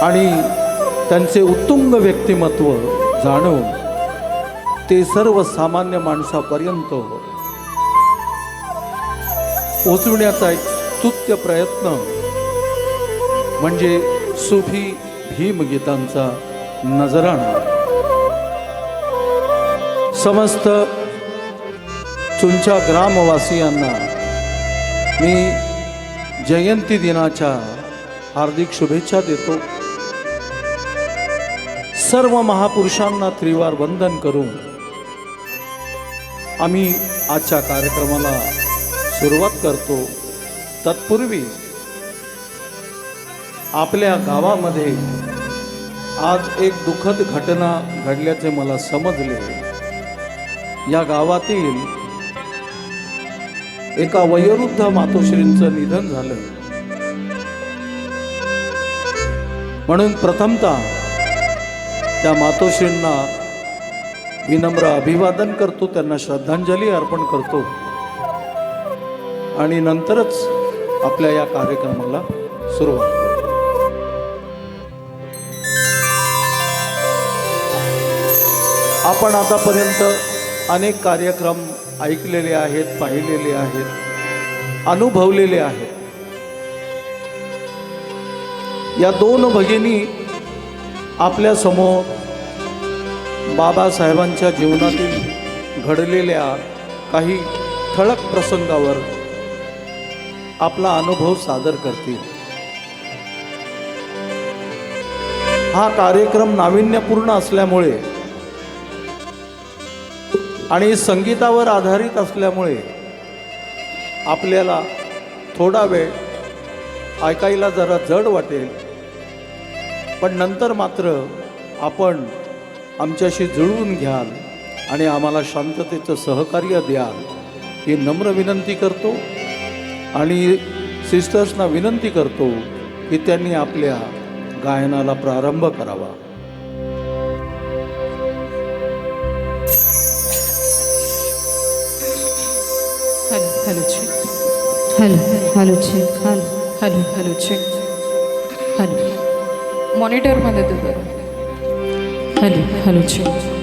आणि त्यांचे उत्तुंग व्यक्तिमत्व जाणून ते सर्वसामान्य माणसापर्यंत पोचविण्याचा एक स्तुत्य प्रयत्न म्हणजे सुफी भीमगीतांचा नजराणा. समस्त चुंचा ग्रामवासियांना मी जयंती दिनाच्या हार्दिक शुभेच्छा देतो. सर्व महापुरुषांना त्रिवार वंदन करून आम्ही आजच्या कार्यक्रमाला सुरुवात करतो. तत्पूर्वी आपल्या गावामध्ये आज एक दुःखद घटना घडल्याचे मला समजले. या गावातील एका वयोवृद्ध मातोश्रींचं निधन झालं. म्हणून प्रथमतः त्या मातोश्रींना विनम्र अभिवादन करतो, त्यांना श्रद्धांजली अर्पण करतो आणि नंतरच आपल्या या कार्यक्रमाला सुरुवात करतो. आपण आतापर्यंत अनेक कार्यक्रम ऐकलेले आहेत, पाहिलेले आहेत, अनुभवलेले आहेत. या दोन भगिनी आपल्या समोर बाबासाहेबांच्या जीवनातील घडलेल्या काही ठळक प्रसंगावर आपला अनुभव सादर करतील. हा कार्यक्रम नाविन्यपूर्ण असल्यामुळे आणि संगीतावर आधारित असल्यामुळे आपल्याला थोडा वेळ ऐकायला जरा जड वाटेल, पण नंतर मात्र आपण आमच्याशी जुळवून घ्याल आणि आम्हाला शांततेचं सहकार्य द्याल ही नम्र विनंती करतो. आणि सिस्टर्सना विनंती करतो की त्यांनी आपल्या गायनाला प्रारंभ करावा. Hello check, hello hello check, hello hello hello check, hello मॉनिटरमध्ये दे बरं. Hello hello check.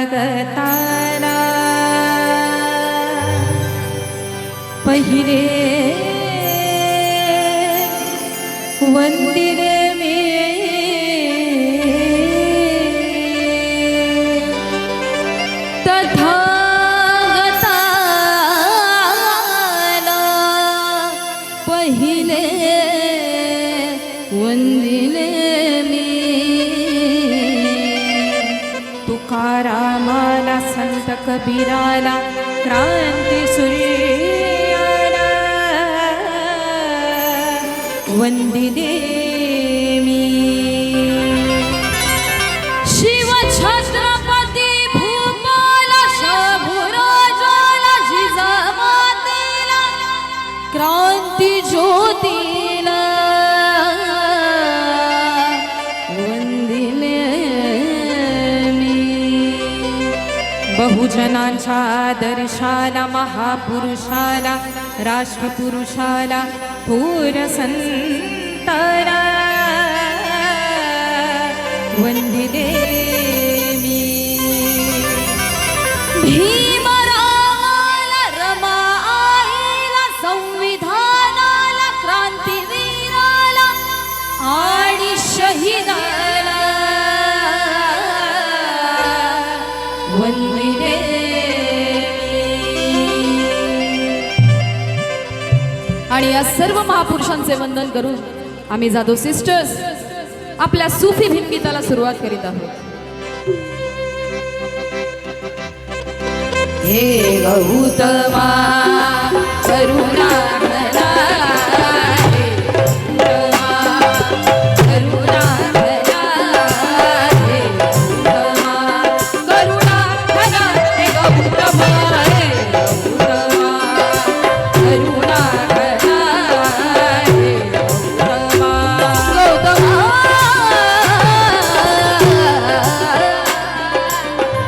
तथागताला पहिले वंदिले मी तथागताला पहिले वंदिले मी तुकारामाला संत कबीराला क्रांती सूर्याला वंदिले मी शिव छत्रपती भूपाला शाहूराजाला जिजामातेला क्रांती ज्योतीला वंदिले मी बहुजनांच्या आदर्शाला महापुरुषाला राष्ट्रपुरुषाला थोर संताला वंदिले मी भीमरावाला रमाईला संविधानाला क्रांतीवीराला आणि शहीदाला वंदिले आणि या सर्व महापुरुषांचे वंदन करून आम्ही जाधव सिस्टर्स आपल्या सुफी भीमगीताला सुरुवात करीत आहोत. हे गौतमा करुणा घना, हे गौतमा करुणा घना, हे गौतमा करुणा घना, हे गौतमा, हे गौतमा करुणा घना, हे गौतमा, गौतमा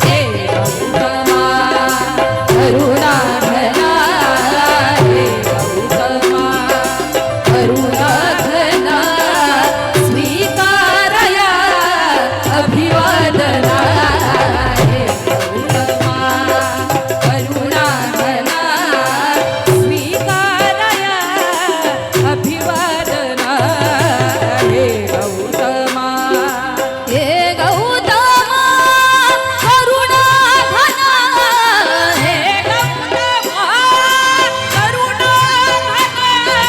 हे गौतमा करुणा घना, हे गौतमा करुणा घना, स्वीकारया अभिवादना, हे गौतमा करुणा घना, स्वीकारया अभिवादना, हे गौतमा, हे गौतमा करुणा घना, हे गौतमा करुणा घना,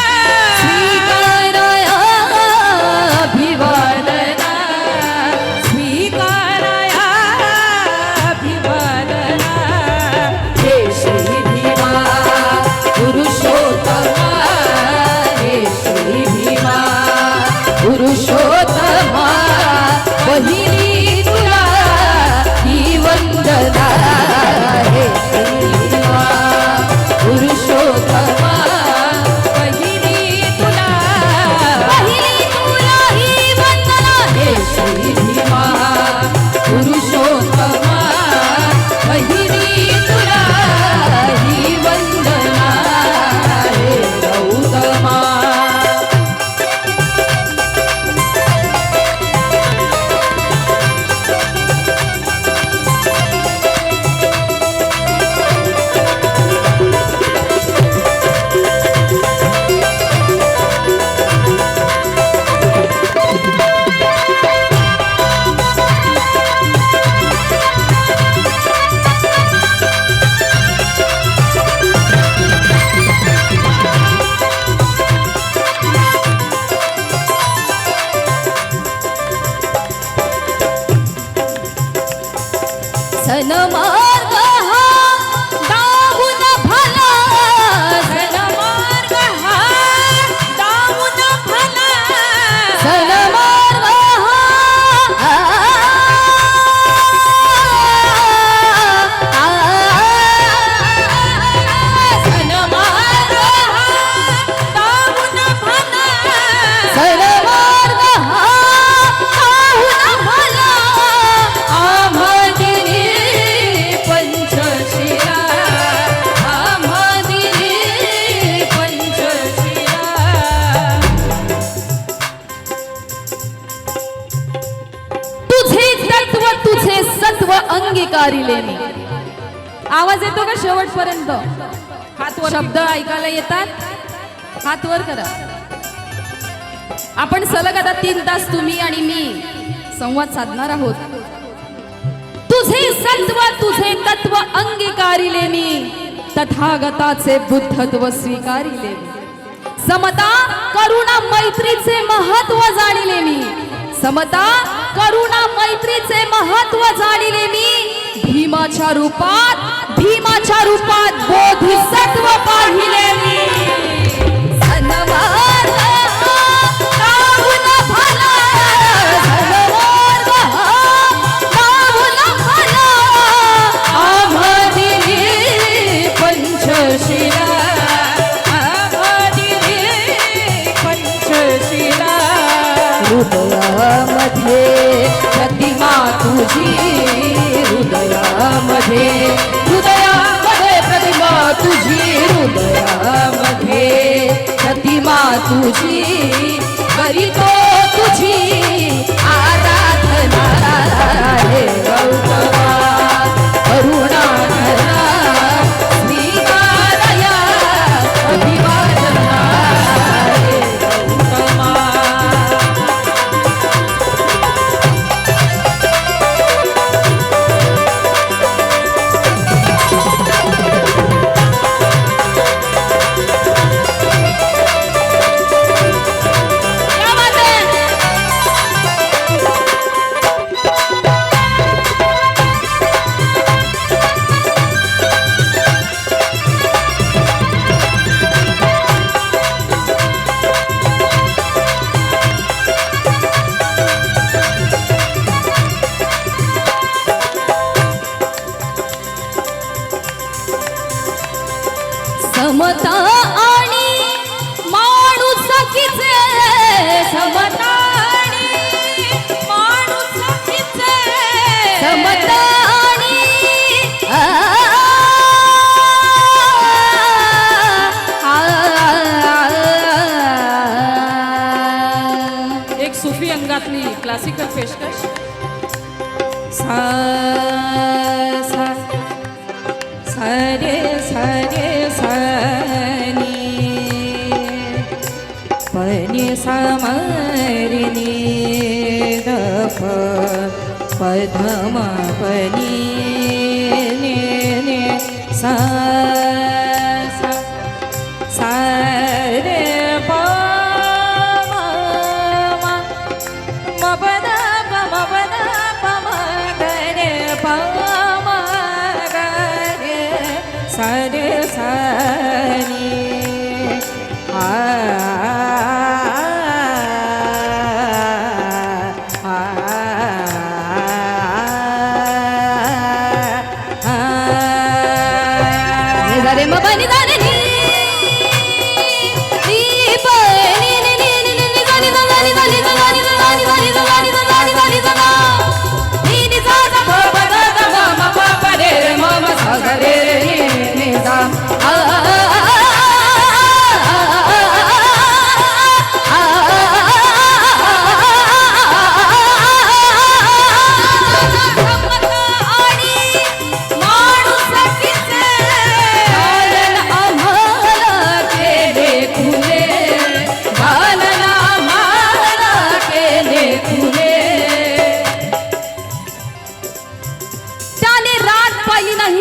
स्वीकारया अभिवादना, स्वीकारया अभिवादना, हे श्री भीमा पुरुषोत्तमा, हे श्री भीमा पुरुषोत्तमा, पहिली तुला ही वंदना, हे श्री भीमा पुरुषोत्तमा, पहिली तुला ही वंदना, हे श्री भीमा पुरुषोत्तमा, पहिली तुला ही वंदना, हे गौतमा. सनमार्ग हा दावून भला, सनमार्ग हा दावून भला, सनमार्ग हा सनमार्ग हा दावून भला, सनमार्ग हा दावून भला, आम्हादिनी पंचशिला, आम्हादिनी पंचशिला. तुझे तत्व तुझे सत्व अंगीकारिले मी. आवाज येतो का शेवटपर्यंत? हात वर. शब्द ऐकायला येतात? हात वर करा. आपण सलग आता 3 तास तुम्ही आणि मी संवाद साधणार आहोत. तुझे सत्व तुझे तत्व अंगीकारिले मी, तथागताचे बुद्धत्व स्वीकारिले मी. समता करुणा मैत्रीचे महत्व जाणिले मी, समता करुणा मैत्रीचे महत्व जाणिले मी. भीमाच्या रूपात भीमाच्या रूपात बोधिसत्व पाहिले मी सन्मार्ग पाऊल भला, सन्मार्ग पाऊल भला, आम्हादिली पंचशिला, आम्हादिली पंचशिला. हृदयामध्ये प्रतिमा तुझी, हृदयामध्ये हृदयामध्ये प्रतिमा तुझी, हृदयामध्ये प्रतिमा तुझी, करीतो तुझी आराधना हे गौतमा करुणाधरा स्वीकारया अभिवादना हे गौतमा. समता आणि माणुसकीचे, समता आणि माणुसकीचे, समता आणि एक सुफी अंगातली क्लासिकल पेशकश. सा सा सारे सारे सानी पनी सामरिनी दफ पधम पनी ने ने सा सा सारे प म पद प म पद प म गरे प म गरे सारे सानी रे म बनी जाने नी नी बनी नी नी नी नी जानी जानी जानी जानी जानी जानी जानी जानी जानी जानी नी नी जा जा प प द द म म प प रे रे म म सा सा रे रे नी नी जा आ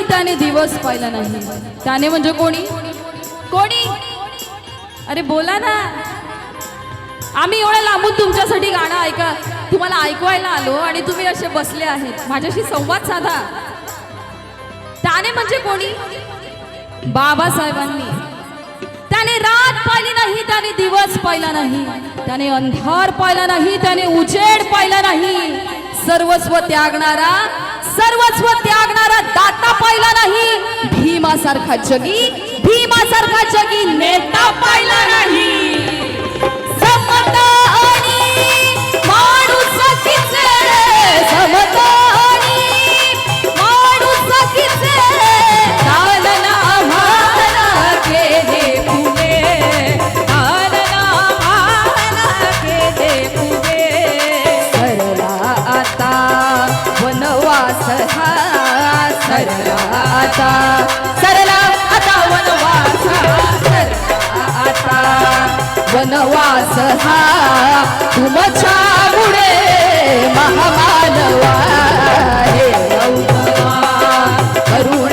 त्याने दिवस पाहिला नाही. त्याने म्हणजे कोणी कोणी अरे बोला ना. आम्ही एवढ्या लांबून तुमच्यासाठी गाणं ऐका तुम्हाला ऐकवायला आलो आणि तुम्ही असे बसले आहेत. माझ्याशी संवाद साधा. त्याने म्हणजे कोणी बाबासाहेबांनी. त्याने रात पाहिली नाही, त्याने दिवस पाहिला नाही, त्याने अंधार पाहिला नाही, त्याने उजेड पाहिला नाही. सर्वस्व त्यागणारा, सर्वस्व त्यागणारा दाता पाहिला नाही. भीमासारखा जगी, भीमासारखा जगी नेता पाहिला नाही. समता आणि माणुसकीचे, समता आणि माणुसकीचे दालन आम्हाला केले पुणे, दालन आम्हाला केले पुणे. सरला आता वनवास हा, सरला आता, सरला आता वनवास हा, सरला आता वनवास हा तुमच्यामुळे महामानवा हे गौतमा करुणा